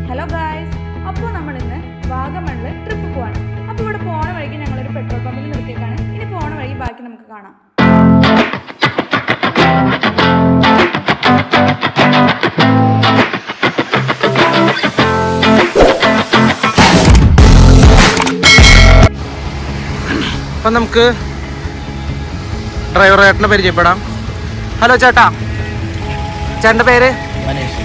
Hello guys, അപ്പോൾ നമ്മൾ ഇന്ന് വാഗമണിൽ ട്രിപ്പ് പോവാണ്. അപ്പോൾ ഇവിടെ പോണ വഴിക്ക് ഞങ്ങളൊരു പെട്രോൾ പമ്പിൽ നിർത്തിയിട്ടാണ്. ഇനി പോണ വഴി ബാക്കി നമുക്ക് കാണാം. അപ്പം നമുക്ക് ഡ്രൈവർ ചേട്ടനെ പരിചയപ്പെടാം. ഹലോ ചേട്ടാ, ചേട്ടൻ്റെ പേര്? മനേഷ്.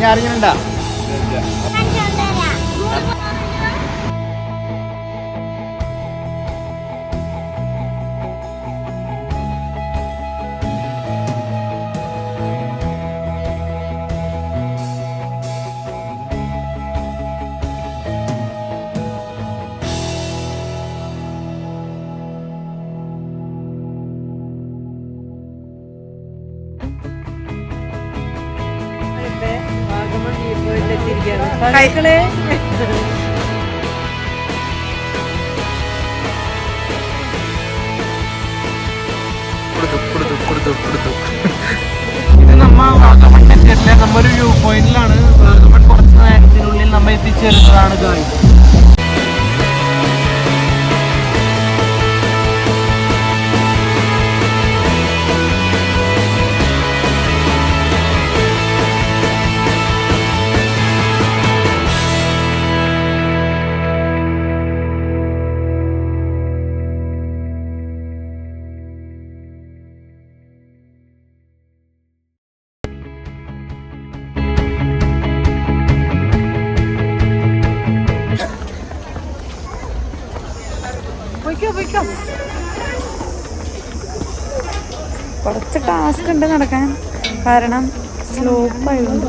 ഞാൻ അറിഞ്ഞിട്ടുണ്ടാ? കൈകളെ ഇത് നമ്മൊരു വ്യൂ പോയിന്റിലാണ്. വാഗമൺ കുറച്ച് നേരത്തിനുള്ളിൽ നമ്മൾ എത്തിച്ചേരുന്നതാണ് ഗായ്സ്. കുറച്ച് ടാസ്ക് ഉണ്ട് നടക്കാൻ, കാരണം സ്ലോപ്പ് ആയതുകൊണ്ട്.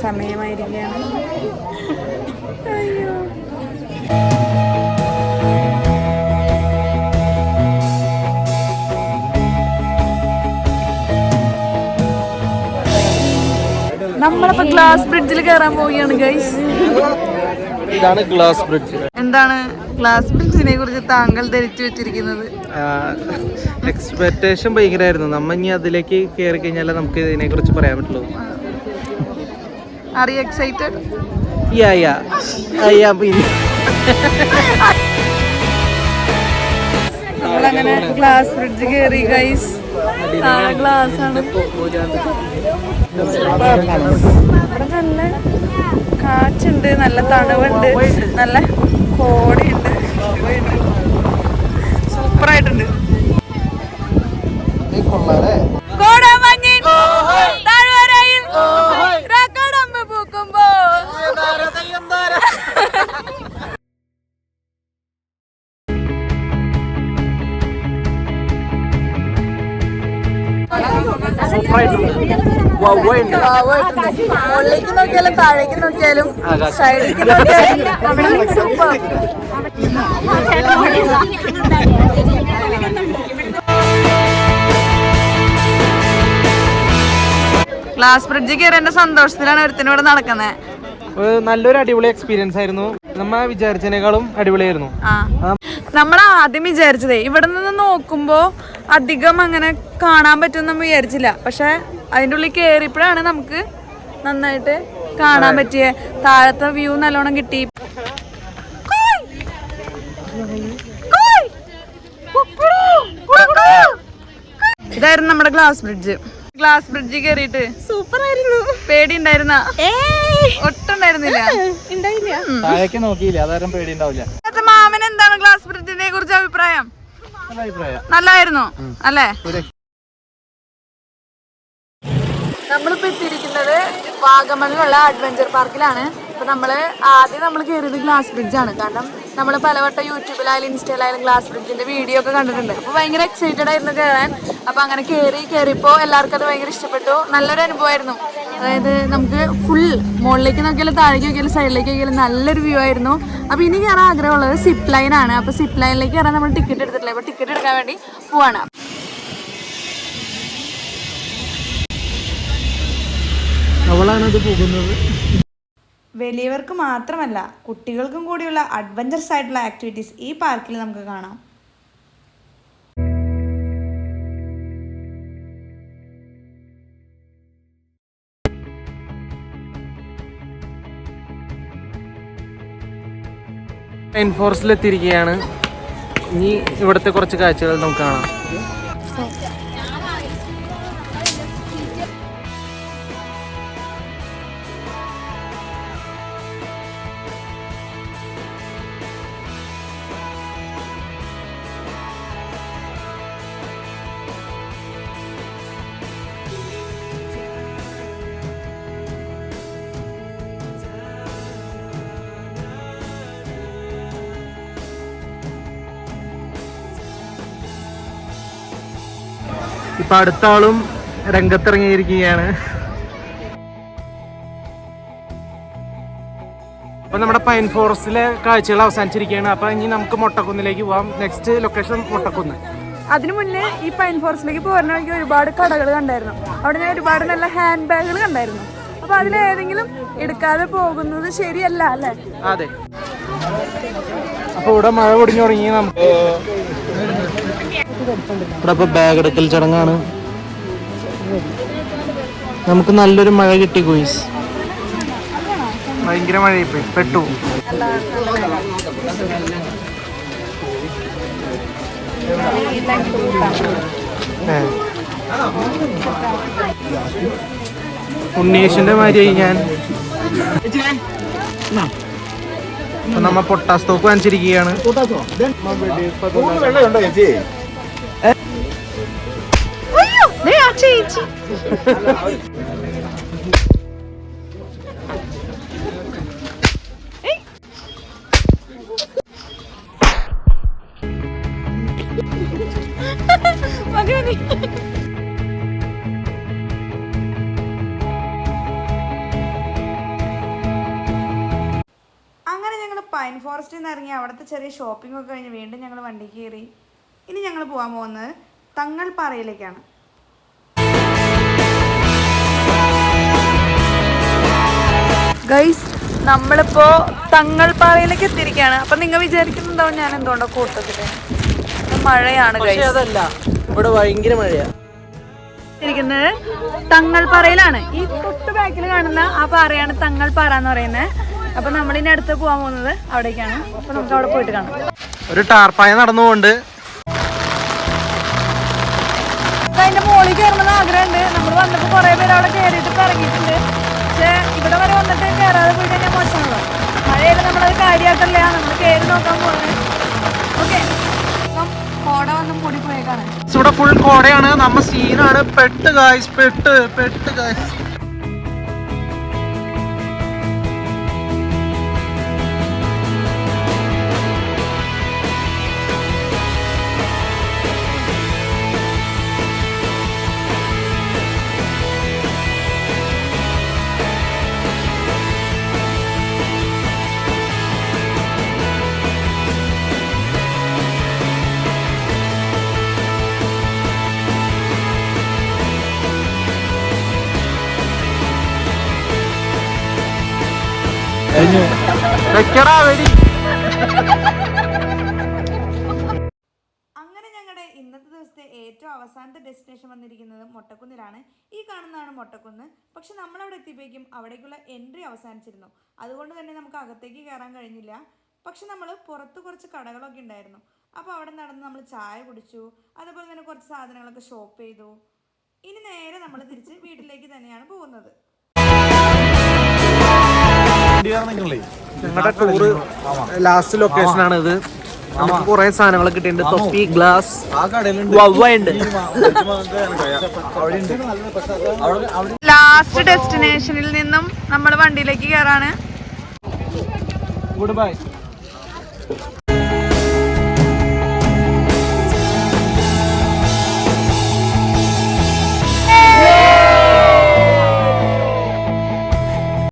സമയമായിരിക്കുകയാണ്. അയ്യോ, നമ്മളിപ്പോ ഗ്ലാസ് ബ്രിഡ്ജിൽ കയറാൻ പോവുകയാണ് ഗൈസ്. ഇതാണ് ഗ്ലാസ് ബ്രിഡ്ജ്. എന്താണ് ഗ്ലാസ് ബ്രിഡ്ജിനെ കുറിച്ച് താങ്കൾ ധരിച്ചു വെച്ചിരിക്കുന്നത്? എക്സ്പെക്ടേഷൻ ഭയങ്കരമായിരുന്നു. നമ്മ ഇനി അതിലേക്ക് കയറി കഴിഞ്ഞാലേ നമുക്ക് ഇതിനെ കുറിച്ച് പറയാൻ പറ്റുള്ളൂ. Are you excited? Yeah. I am. നമ്മളങ്ങനെ ഗ്ലാസ് ബ്രിഡ്ജ് കയറി ഗൈസ്. ഗ്ലാസ് ആണ്. ഇവിടെ നല്ല കാറ്റുണ്ട്, നല്ല തണുവുണ്ട്, നല്ല കോടയുണ്ട്, സൂപ്പറായിട്ടുണ്ട്. മുകളിലേക്ക് നോക്കിയാലും താഴേക്ക് നോക്കിയാലും സൈഡിലേക്ക് നോക്കിയാലും സൂപ്പർ. ഗ്ലാസ് ബ്രിഡ്ജ് കയറേണ്ട സന്തോഷത്തിലാണ് ഒരുത്തിനോട് നടക്കുന്നത്. നല്ലൊരു അടിപൊളി എക്സ്പീരിയൻസ് ആയിരുന്നു. നമ്മ വിചാരിച്ചതിനേക്കാളും അടിപൊളിയായിരുന്നു. നമ്മൾ ആദ്യം വിചാരിച്ചതേ ഇവിടെ നിന്ന് നോക്കുമ്പോ അധികം അങ്ങനെ കാണാൻ പറ്റും നമ്മൾ വിചാരിച്ചില്ല. പക്ഷെ അതിൻ്റെ ഉള്ളിൽ കയറിയപ്പോഴാണ് നമുക്ക് നന്നായിട്ട് കാണാൻ പറ്റിയ. താഴത്തെ വ്യൂ നല്ലോണം കിട്ടി. ഇതായിരുന്നു നമ്മുടെ ഗ്ലാസ് ബ്രിഡ്ജ്. ഗ്ലാസ് ബ്രിഡ്ജ് കേറിയിട്ട് സൂപ്പർ ആയിരുന്നു. പേടി ഉണ്ടായിരുന്ന? ഒട്ടുണ്ടായിരുന്നില്ല. താഴേക്ക് നോക്കിയില്ല, അതാരും പേടി ഉണ്ടാവില്ല. മാമൻ എന്താണ് ഗ്ലാസ് ബ്രിഡ്ജിനെ കുറിച്ച് അഭിപ്രായം? നല്ലായിരുന്നു അല്ലേ? നമ്മളിപ്പോ എത്തിയിരിക്കുന്നത് വാഗമണിലുള്ള അഡ്വഞ്ചർ പാർക്കിലാണ്. അപ്പൊ ആദ്യം നമ്മൾ കയറിയത് ഗ്ലാസ് ബ്രിഡ്ജാണ്. കാരണം നമ്മൾ പലവട്ടം യൂട്യൂബിലായാലും ഇൻസ്റ്റയിലായാലും ഗ്ലാസ് ബ്രിഡ്ജിന്റെ വീഡിയോ ഒക്കെ കണ്ടിട്ടുണ്ട്. അപ്പൊ ഭയങ്കര എക്സൈറ്റഡ് ആയിരുന്നു കയറാൻ. അപ്പൊ അങ്ങനെ കയറിയപ്പോ എല്ലാവർക്കും അത് ഭയങ്കര ഇഷ്ടപ്പെട്ടു. നല്ലൊരു അനുഭവമായിരുന്നു. അതായത് നമുക്ക് ഫുൾ മുകളിലേക്ക് നോക്കിയാലും താഴേക്ക് നോക്കിയാലും സൈഡിലേക്ക് നോക്കിയാലും നല്ലൊരു വ്യൂ ആയിരുന്നു. അപ്പൊ ഇനി കയറാൻ ആഗ്രഹമുള്ളത് സിപ്പ് ലൈൻ ആണ്. അപ്പൊ സിപ്പ് ലൈനിലേക്ക് കയറാൻ നമ്മൾ ടിക്കറ്റ് എടുത്തിട്ടില്ല. അപ്പൊ ടിക്കറ്റ് എടുക്കാൻ വേണ്ടി പോവാണ്. അവളാണത് പോകുന്നത്. വലിയവർക്ക് മാത്രമല്ല കുട്ടികൾക്കും കൂടിയുള്ള അഡ്വഞ്ചറസ് ആയിട്ടുള്ള ആക്ടിവിറ്റീസ് ഈ പാർക്കിൽ നമുക്ക് കാണാം. പൈൻ ഫോറസ്റ്റിൽ എത്തിയിരിക്കുകയാണ്. ഇനി ഇവിടുത്തെ കുറച്ച് കാഴ്ചകൾ നമുക്ക് കാണാം. ഇപ്പൊ അടുത്ത ആളും രംഗത്തിറങ്ങിയിരിക്കുകയാണ്. അപ്പൊ നമ്മുടെ പൈൻ ഫോറസ്റ്റിലെ കാഴ്ചകൾ അവസാനിച്ചിരിക്കുകയാണ്. അപ്പൊ ഇനി നമുക്ക് മൊട്ടക്കുന്നിലേക്ക് പോവാം. നെക്സ്റ്റ് ലൊക്കേഷൻ മൊട്ടക്കുന്ന്. അതിനു മുന്നേ ഈ പൈൻ ഫോറസ്റ്റിലേക്ക് പോരണവർക്ക് ഒരുപാട് കടകൾ കണ്ടായിരുന്നു. അവിടെ ഞാൻ ഒരുപാട് നല്ല ഹാൻഡ് ബാഗുകൾ കണ്ടായിരുന്നു. അപ്പൊ അതിലേതെങ്കിലും എടുക്കാതെ പോകുന്നത് ശരിയല്ല അല്ലേ? അതെ. അപ്പൊ ഇവിടെ മഴ പൊടിഞ്ഞു തുടങ്ങി. നമുക്ക് ഇവിടെ ഇപ്പൊ ബാഗ് എടുക്കൽ ചടങ്ങാണ്. നമുക്ക് നല്ലൊരു മഴ കിട്ടി ഗോയ്സ്. ഭയങ്കര മഴയിപ്പോയി, പെട്ടു. ഉണ്ണീഷിന്റെ മാതിരിയായി ഞാൻ. അപ്പൊ നമ്മ പൊട്ടാസ് തോക്ക് വാങ്ങിച്ചിരിക്കുകയാണ്. അങ്ങനെ ഞങ്ങൾ പൈൻ ഫോറസ്റ്റിൽ നിന്ന് ഇറങ്ങി അവിടുത്തെ ചെറിയ ഷോപ്പിംഗ് ഒക്കെ കഴിഞ്ഞ് വീണ്ടും ഞങ്ങൾ വണ്ടി കയറി. ഇനി ഞങ്ങൾ പോകാൻ പോകുന്നത് തങ്ങൾപ്പാറയിലേക്കാണ്. ഗൈസ്, നമ്മളിപ്പോ തങ്ങൾപ്പാറയിലേക്ക് എത്തിയിരിക്കുകയാണ്. അപ്പൊ നിങ്ങൾ വിചാരിക്കുന്നുണ്ടാവും ഞാൻ എന്തുകൊണ്ടോ കൂട്ടത്തില് മഴയാണ്. അതല്ല, ഇവിടെ ഭയങ്കര മഴയാ. ഇരിക്കുന്നത് തങ്ങൾപ്പാറയിലാണ്. ഈ തൊട്ട് ബാക്കിൽ കാണുന്ന ആ പാറയാണ് തങ്ങൾപ്പാറ എന്ന് പറയുന്നത്. അപ്പൊ നമ്മളിനി അടുത്ത് പോകാൻ പോകുന്നത് അവിടേക്കാണ്. അപ്പൊ നമുക്ക് അവിടെ പോയിട്ട് കാണാം. ഒരു ടാർപ്പായ നടന്നുകൊണ്ട് അതിന്റെ മുകളിൽ കയറണമെന്ന് ആഗ്രഹമുണ്ട്. നമ്മൾ വന്നപ്പോ കുറെ പേര് അവിടെ കയറിയിട്ട് ഇറങ്ങിയിട്ടുണ്ട്. പക്ഷെ ഇവിടെ വരെ വന്നിട്ട് കയറാതെ പോയി കഴിഞ്ഞാൽ മോശമാണല്ലോ. മഴയിൽ നമ്മളത് കാര്യമാക്കല്ല, നമ്മൾ കയറി നോക്കാൻ പോകുന്നത്. ഓക്കെ, കോട വന്ന് പൊടി പോയേക്കാണ്. ഇവിടെ ഫുൾ കോടയാണ്. നമ്മ സീനാണ്. പെട്ട് ഗായ്സ്, പെട്ട് ഗായ്സ്. അങ്ങനെ ഞങ്ങളുടെ ഇന്നത്തെ ദിവസത്തെ ഏറ്റവും അവസാനത്തെ ഡെസ്റ്റിനേഷൻ വന്നിരിക്കുന്നത് മൊട്ടക്കുന്നിലാണ്. ഈ കാണുന്നതാണ് മൊട്ടക്കുന്ന്. പക്ഷെ നമ്മളവിടെ എത്തിയപ്പോഴേക്കും അവിടേക്കുള്ള എൻട്രി അവസാനിച്ചിരുന്നു. അതുകൊണ്ട് തന്നെ നമുക്ക് അകത്തേക്ക് കയറാൻ കഴിഞ്ഞില്ല. പക്ഷെ നമ്മൾ പുറത്ത് കുറച്ച് കടകളൊക്കെ ഉണ്ടായിരുന്നു. അപ്പോൾ അവിടെ നടന്ന് നമ്മൾ ചായ കുടിച്ചു. അതുപോലെ തന്നെ കുറച്ച് സാധനങ്ങളൊക്കെ ഷോപ്പ് ചെയ്തു. ഇനി നേരെ നമ്മൾ തിരിച്ച് വീട്ടിലേക്ക് തന്നെയാണ് പോകുന്നത്. ഞങ്ങളുടെ ടൂറ് ലാസ്റ്റ് ലൊക്കേഷൻ ആണ് ഇത്. നമുക്ക് കുറെ സാധനങ്ങൾ കിട്ടിയിട്ടുണ്ട്. തൊപ്പി, ഗ്ലാസ്, വവ്വയുണ്ട്. ലാസ്റ്റ് ഡെസ്റ്റിനേഷനിൽ നിന്നും നമ്മൾ വണ്ടിയിലേക്ക് കയറാണ്. Good bye.